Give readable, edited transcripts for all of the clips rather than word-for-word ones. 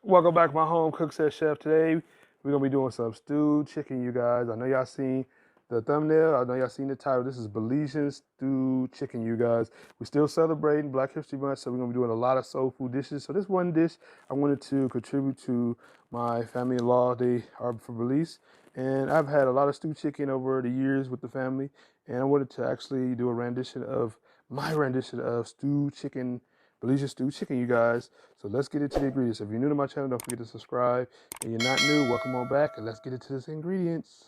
Welcome back to my home Cook Said Chef. Today we're gonna be doing some stewed chicken, you guys. I know y'all seen the thumbnail. I know y'all seen the title. This is Belizean stewed chicken, you guys. We're still celebrating Black History Month, so we're gonna be doing a lot of soul food dishes. So this one dish I wanted to contribute to my family-in-law. They are from Belize, and I've had a lot of stewed chicken over the years with the family, and I wanted to actually do a rendition of my rendition of stewed chicken. Belizean stewed chicken, you guys. So let's get into the ingredients. If you're new to my channel, don't forget to subscribe. And you're not new, welcome on back, and let's get into this ingredients.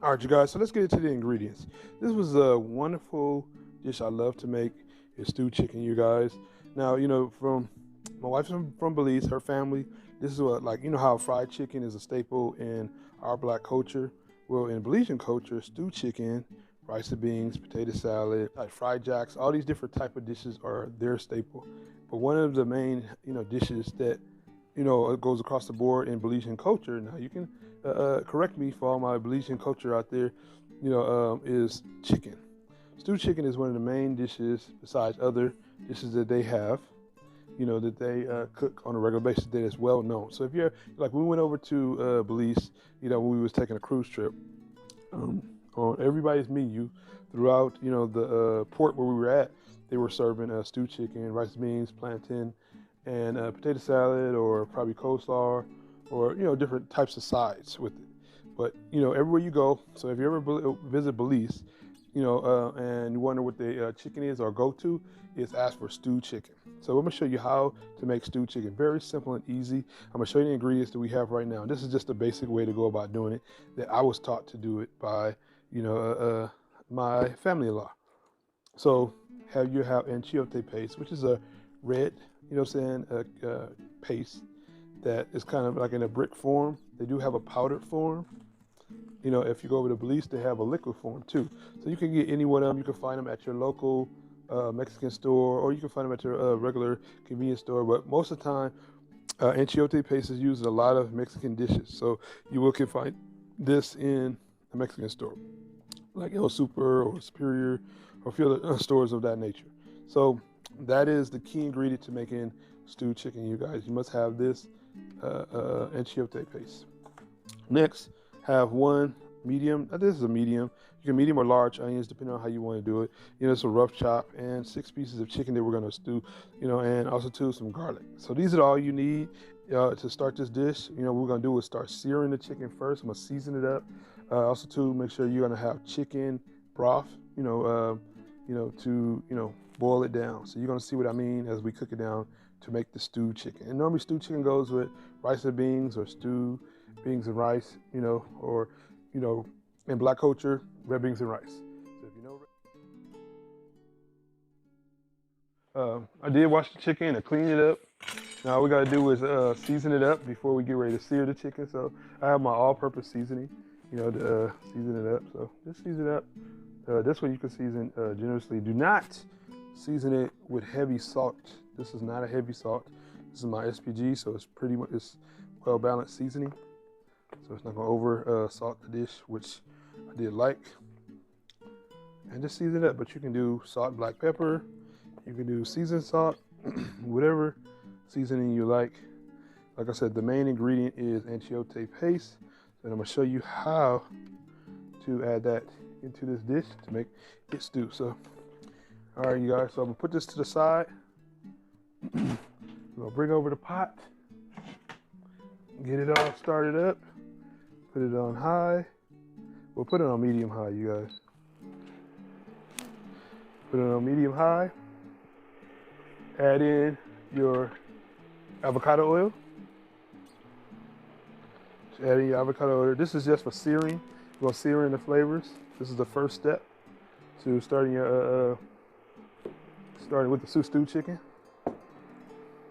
All right, you guys, so let's get into the ingredients. This was a wonderful dish I love to make, is stewed chicken, you guys. Now, you know, my wife's from Belize, her family, this is what, like, you know how fried chicken is a staple in our Black culture? Well, in Belizean culture, stewed chicken, rice and beans, potato salad, like fried jacks, all these different type of dishes are their staple. But one of the main, dishes that, it goes across the board in Belizean culture, now you can correct me for all my Belizean culture out there, is chicken. Stewed chicken is one of the main dishes, besides other dishes that they have, that they cook on a regular basis that is well known. So if you're, like, we went over to Belize, when we was taking a cruise trip, on everybody's menu throughout, the port where we were at, they were serving stewed chicken, rice beans, plantain, and potato salad, or probably coleslaw, or, different types of sides with it. But, everywhere you go, so if you ever visit Belize, and you wonder what the chicken is or go to, is ask for stewed chicken. So I'm gonna show you how to make stewed chicken. Very simple and easy. I'm gonna show you the ingredients that we have right now. This is just a basic way to go about doing it that I was taught to do it by, my family-in-law. So you have Achiote paste, which is a red, paste that is kind of like in a brick form. They do have a powdered form. If you go over to Belize, they have a liquid form too. So you can get any one of them. You can find them at your local Mexican store, or you can find them at your regular convenience store. But most of the time, Achiote paste is used in a lot of Mexican dishes. So you can find this in a Mexican store, like El Super or Superior, or a few other stores of that nature. So that is the key ingredient to making stewed chicken, you guys. You must have this Achiote paste. Next, have one medium, this is a medium, you can medium or large onions depending on how you want to do it. It's a rough chop, and 6 pieces of chicken that we're going to stew, and also too some garlic. So these are all you need to start this dish. What we're going to do is start searing the chicken first. I'm going to season it up. Also too, make sure you're going to have chicken broth, to boil it down. So you're going to see what I mean as we cook it down to make the stewed chicken. And normally stewed chicken goes with rice and beans, or stew beans and rice, or, in Black culture, red beans and rice. So if you know, I did wash the chicken and clean it up. Now all we gotta do is season it up before we get ready to sear the chicken. So I have my all-purpose seasoning, to season it up. So just season it up. This way you can season generously. Do not season it with heavy salt. This is not a heavy salt. This is my SPG, so it's well-balanced seasoning. So it's not gonna over salt the dish, which I did like. And just season it up, but you can do salt, black pepper, you can do seasoned salt, whatever seasoning you like. Like I said, the main ingredient is Achiote paste, and I'm gonna show you how to add that into this dish to make it stew. So, all right, you guys, so I'm gonna put this to the side. I'm gonna bring over the pot, get it all started up, put it on high. We'll put it on medium high, you guys. Put it on medium high. Add in your avocado oil. Just add in your avocado oil. This is just for searing. We're gonna sear in the flavors. This is the first step to starting with the stewed chicken.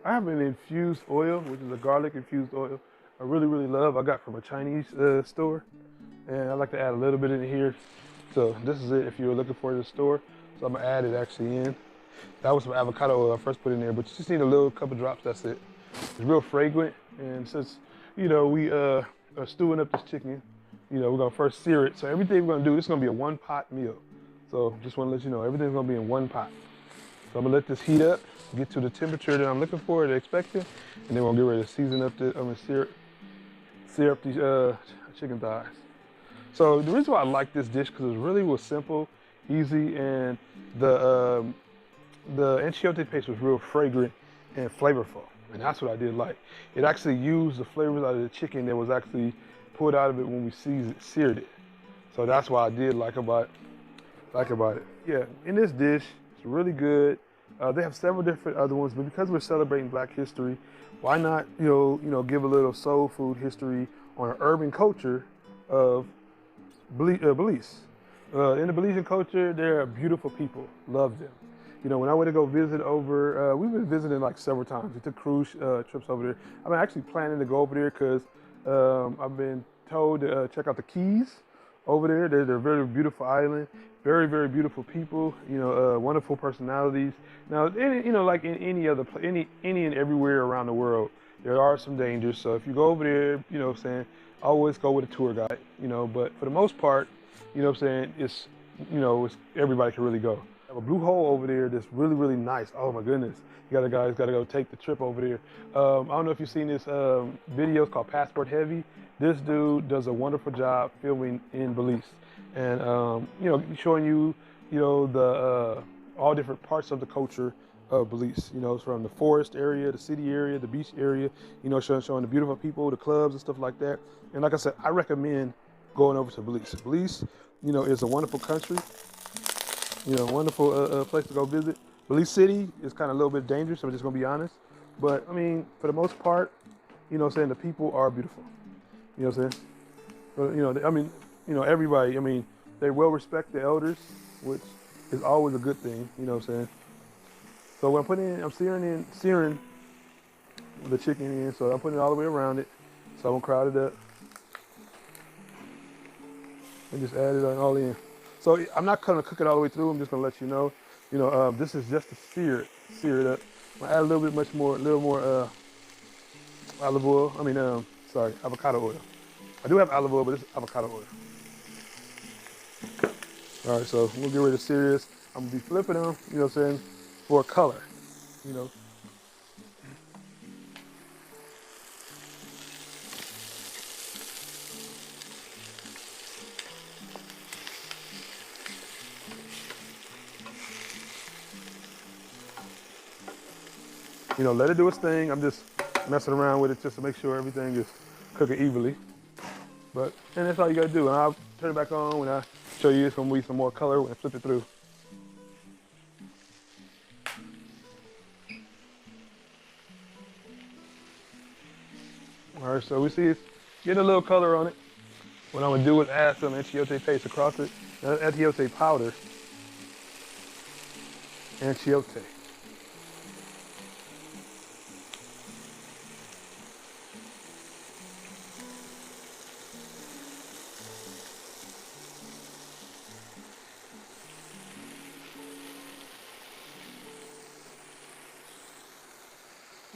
I have an infused oil, which is a garlic infused oil. I really, really love. I got from a Chinese store, and I like to add a little bit in here. So this is it if you're looking for it in the store. So I'm gonna add it actually in. That was some avocado oil I first put in there, but you just need a little couple drops, that's it. It's real fragrant, and since we are stewing up this chicken. We're gonna first sear it. So everything we're gonna do, this is gonna be a one pot meal. So just wanna let you know, everything's gonna be in one pot. So I'm gonna let this heat up, get to the temperature that I'm looking for, that expecting, and then we'll get ready to season up I'm gonna sear up these chicken thighs. So the reason why I like this dish, because it really was simple, easy, and the Achiote paste was real fragrant and flavorful. And that's what I did like. It actually used the flavors out of the chicken that was actually pulled out of it when we seared it. So that's why I did like about it. Yeah, in this dish, it's really good. They have several different other ones, but because we're celebrating Black History, why not give a little soul food history on an urban culture of Belize. In the Belizean culture, they're beautiful people. Love them. When I went to go visit over, we've been visiting like several times. We took cruise trips over there. I'm actually planning to go over there because I've been told to check out the Keys over there. They're a very beautiful island, very, very beautiful people, wonderful personalities. Now, like in any and everywhere around the world, there are some dangers. So if you go over there, always go with a tour guide, but for the most part, it's everybody can really go. I have a blue hole over there that's really, really nice. Oh my goodness. You guys gotta go take the trip over there. I don't know if you've seen this video, it's called Passport Heavy. This dude does a wonderful job filming in Belize. And, showing you, the all different parts of the culture of Belize. It's from the forest area, the city area, the beach area, showing the beautiful people, the clubs and stuff like that. And like I said, I recommend going over to Belize. Belize, is a wonderful country. Wonderful place to go visit. Belize City is kind of a little bit dangerous, I'm just gonna be honest. But I mean, for the most part, the people are beautiful. But, everybody, they well respect the elders, which is always a good thing, So when I'm searing the chicken in, so I'm putting it all the way around it. So I'm gonna crowd it up. And just add it all in. So I'm not gonna cook it all the way through. I'm just gonna let you know. This is just to sear it up. I'm gonna add a little more olive oil. Avocado oil. I do have olive oil, but it's avocado oil. All right, so we'll get ready to sear this. I'm gonna be flipping them, for color, let it do its thing. I'm just messing around with it just to make sure everything is cooking evenly. And that's all you gotta do. And I'll turn it back on when I show you. It's gonna be some more color when I flip it through. All right, so we see it's getting a little color on it. What I'm gonna do is add some Achiote paste across it. Achiote powder. Achiote.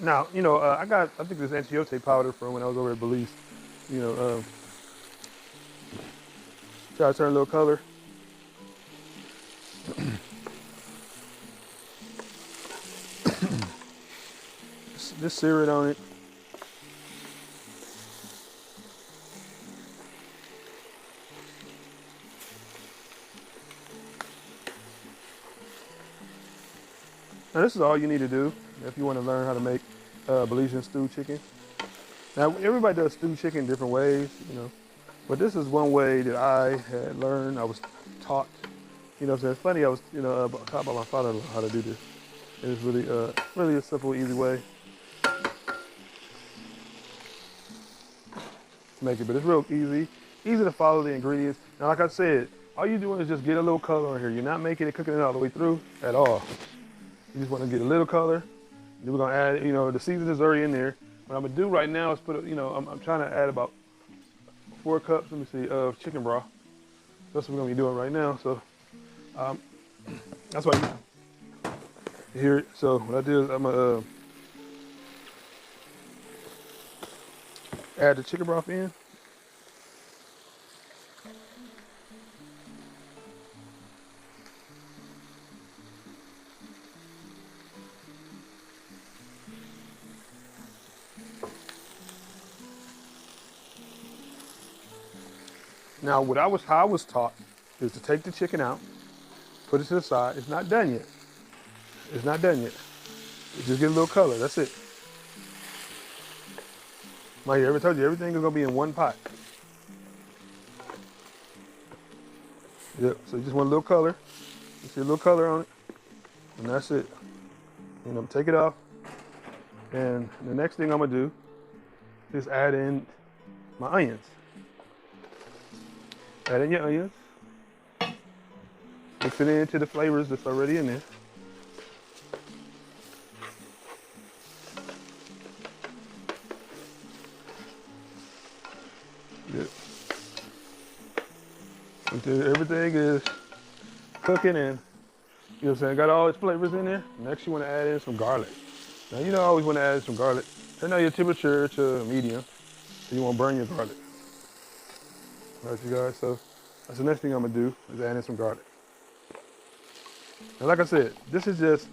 Now, I think this Achiote powder from when I was over at Belize. Try to turn a little color. Just sear it on it. Now this is all you need to do if you want to learn how to make Belizean stewed chicken. Now everybody does stewed chicken different ways, but this is one way that I had learned. I was taught, so it's funny. I was, taught by my father how to do this. It's really, really a simple, easy way to make it, but it's real easy to follow the ingredients. Now, like I said, all you're doing is just get a little color on here. You're not making it, cooking it all the way through at all. You just want to get a little color. Then we're gonna add, the seasoning is already in there. What I'm gonna do right now is put, I'm trying to add about 4 cups, let me see, of chicken broth. That's what we're gonna be doing right now. So that's why you, Here, so what I do is I'm gonna Add the chicken broth in. Now, how I was taught is to take the chicken out, put it to the side. It's not done yet. It's not done yet. It just get a little color. That's it. Like I ever told you, everything is gonna be in one pot. Yep. So you just want a little color. You see a little color on it, and that's it. You know, take it off. And the next thing I'm gonna do is add in my onions. Add in your onions. Mix it into the flavors that's already in there. Yep. Until everything is cooking and, you know what I'm saying, got all its flavors in there. Next you want to add in some garlic. Now you know I always want to add in some garlic. Turn down your temperature to medium so you won't burn your garlic. All right, you guys, so that's the next thing I'm gonna do is add in some garlic. And like I said, this is just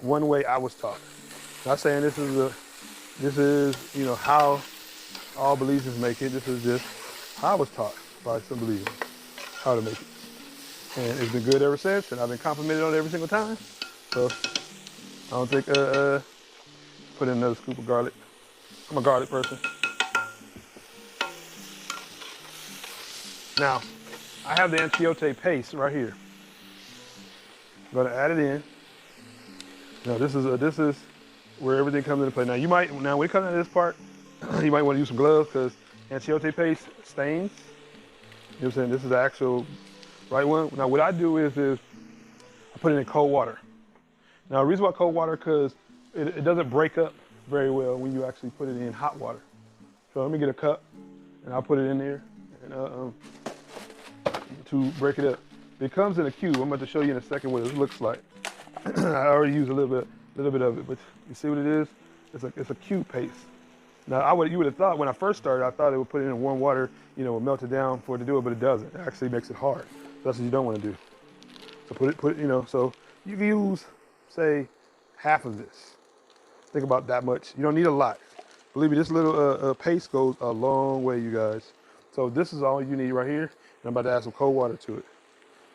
one way I was taught. Not saying this is you know how all Belizeans make it. This is just how I was taught by some Belizeans how to make it. And it's been good ever since, and I've been complimented on it every single time. So I don't think put in another scoop of garlic. I'm a garlic person. Now, I have the Achiote paste right here. I'm gonna add it in. Now this is where everything comes into play. Now when it comes to this part, you might want to use some gloves because Achiote paste stains. You know what I'm saying? This is the actual right one. Now what I do is I put it in cold water. Now the reason why cold water, because it doesn't break up very well when you actually put it in hot water. So let me get a cup and I'll put it in there and to break it up. It comes in a cube. I'm about to show you in a second what it looks like. I already used a little bit of it, but you see what it is? It's a cube paste. Now you would have thought when I first started, I thought it would put it in warm water, you know, melt it down for it to do it, but it doesn't. It actually makes it hard. So that's what you don't want to do. So put it, you know, so you can use, say, half of this. Think about that much. You don't need a lot. Believe me, this little paste goes a long way, you guys. So this is all you need right here. And I'm about to add some cold water to it.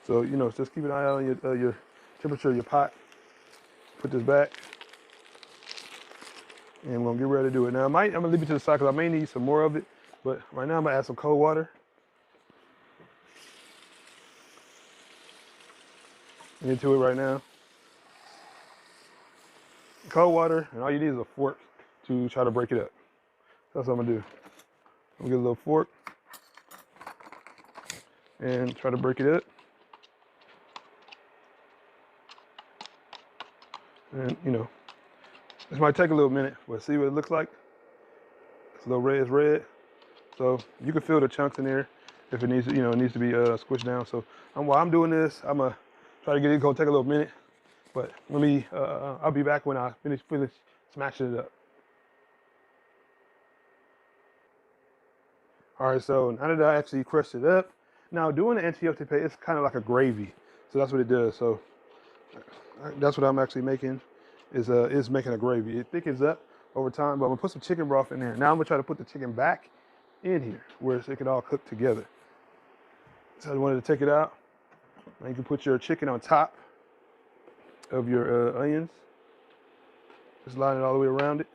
So, you know, just keep an eye on your temperature of your pot. Put this back. And we're gonna get ready to do it. Now, I'm gonna leave it to the side because I may need some more of it. But right now, I'm gonna add some cold water. Into it right now. Cold water, and all you need is a fork to try to break it up. That's what I'm gonna do. I'm gonna get a little fork and try to break it up. And you know, this might take a little minute, but see what it looks like? It's a little red, it's red. So you can feel the chunks in there if it needs to, you know, it needs to be squished down. So while I'm doing this, I'm gonna try to get it, gonna take a little minute. But let me, I'll be back when I finish smashing it up. All right, so now that I actually crushed it up, now doing the Achiote paste, it's kind of like a gravy. So that's what it does. So that's what I'm actually making, is making a gravy. It thickens up over time, but I'm gonna put some chicken broth in there. Now I'm gonna try to put the chicken back in here where it can all cook together. So I wanted to take it out. Now you can put your chicken on top of your onions. Just line it all the way around it.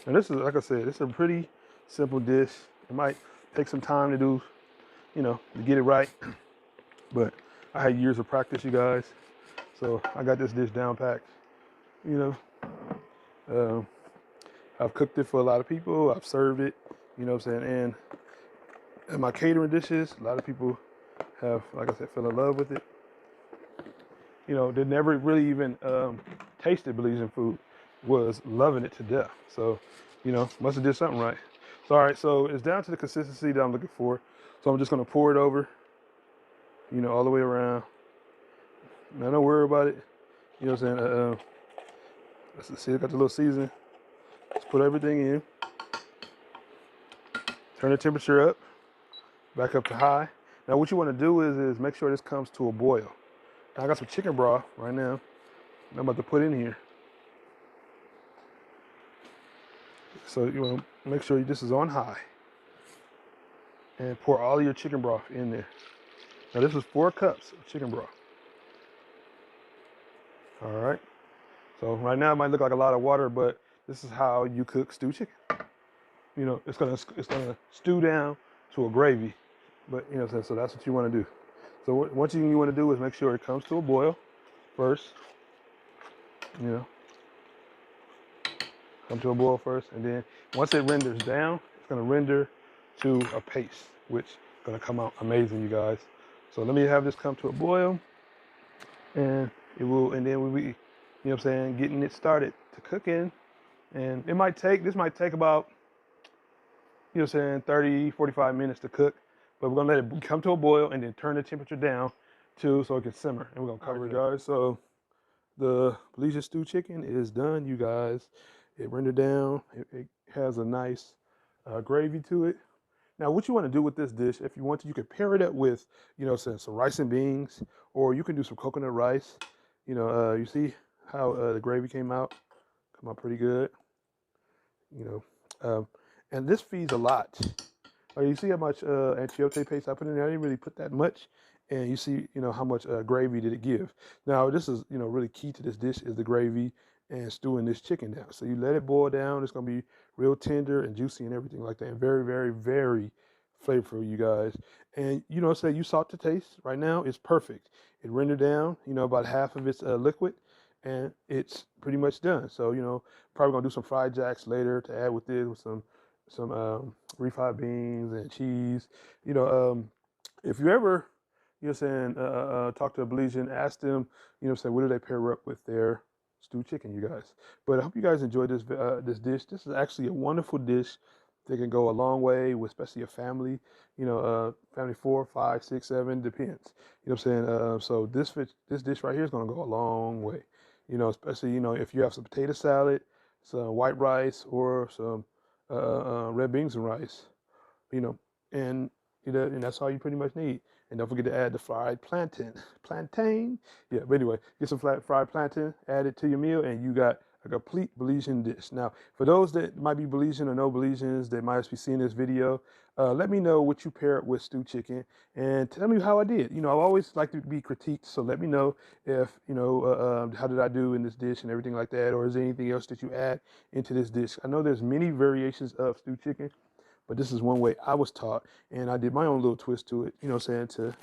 And this is, like I said, this is a pretty simple dish. It might take some time to do, you know, to get it right. But I had years of practice, you guys. So I got this dish down packed, you know. I've cooked it for a lot of people. I've served it, you know what I'm saying? And my catering dishes, a lot of people have, like I said, fell in love with it. You know, they never really even tasted Belizean food, was loving it to death. So, you know, must have did something right. So, all right, so it's down to the consistency that I'm looking for. So I'm just gonna pour it over, you know, all the way around. Now don't worry about it. You know what I'm saying? Let's see, I got the little seasoning. put everything in. Turn the temperature up, back up to high. Now what you want to do is make sure this comes to a boil. Now I got some chicken broth right now I'm about to put in here. So you want to make sure this is on high. And pour all of your chicken broth in there. Now this is 4 cups of chicken broth. All right. So right now it might look like a lot of water, but this is how you cook stewed chicken. You know, it's gonna stew down to a gravy, but you know, so that's what you want to do. So one thing you want to do is make sure it comes to a boil first. You know, come to a boil first, and then once it renders down, it's gonna render to a paste, which is gonna come out amazing, you guys. So let me have this come to a boil, and it will, and then we'll be, you know what I'm saying, getting it started to cooking. And this might take about, you know what I'm saying, 30, 45 minutes to cook, but we're gonna let it come to a boil and then turn the temperature down too so it can simmer, and we're gonna cover it, guys. So the Belizean stewed chicken is done, you guys. It rendered down. It has a nice gravy to it. Now, what you want to do with this dish, if you want to, you can pair it up with, you know, some rice and beans, or you can do some coconut rice. You know, you see how the gravy came out pretty good. You know, and this feeds a lot. You see how much Achiote paste I put in there? I didn't really put that much. And you see, you know, how much gravy did it give. Now, this is, you know, really key to this dish is the gravy and stewing this chicken down. So you let it boil down. It's going to be real tender and juicy and everything like that. And very, very, very flavorful, you guys. And, you know, say you salt to taste. Right now, it's perfect. It rendered down, you know, about half of its liquid. And it's pretty much done. So, you know, probably going to do some fried jacks later to add with this, with some refried beans and cheese. You know, if you ever, you know what I'm saying, talk to a Belizean, ask them, you know what I'm saying, what do they pair up with their stewed chicken, you guys. But I hope you guys enjoyed this this dish. This is actually a wonderful dish that can go a long way with especially a family, you know, family 4, 5, 6, 7, depends. You know what I'm saying? So this dish right here is going to go a long way. You know, especially, you know, if you have some potato salad, some white rice, or some red beans and rice, you know, and you know, and that's all you pretty much need. And don't forget to add the fried plantain. Yeah, but anyway, get some fried plantain, add it to your meal, and you got a complete Belizean dish. Now, for those that might be Belizean or no Belizeans that might be seeing this video, let me know what you pair it with stewed chicken, and tell me how I did. You know, I always like to be critiqued, so let me know if, you know, how did I do in this dish and everything like that, or is there anything else that you add into this dish? I know there's many variations of stewed chicken, but this is one way I was taught, and I did my own little twist to it, you know what I'm saying, to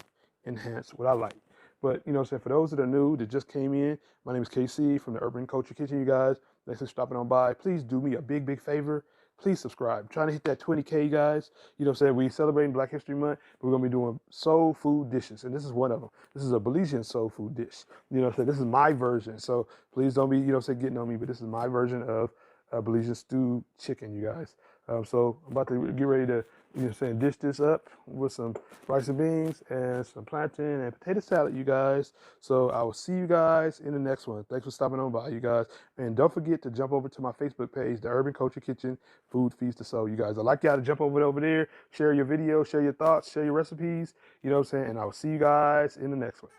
enhance what I like. But, you know what I'm saying, for those that are new, that just came in, my name is KC from the Urban Culture Kitchen, you guys. Thanks for stopping on by. Please do me a big, big favor. Please subscribe. I'm trying to hit that 20K, guys. You know what I'm saying? We're celebrating Black History Month. We're going to be doing soul food dishes, and this is one of them. This is a Belizean soul food dish. You know what I'm saying? This is my version, so please don't be, you know what I'm saying, getting on me, but this is my version of Belizean stewed chicken, you guys. So I'm about to get ready to, you know what I'm saying, dish this up with some rice and beans and some plantain and potato salad, you guys. So I will see you guys in the next one. Thanks for stopping on by, you guys. And don't forget to jump over to my Facebook page, The Urban Culture Kitchen, Food Feeds the Soul, you guys. I'd like y'all to jump over there, share your videos, share your thoughts, share your recipes, you know what I'm saying? And I will see you guys in the next one.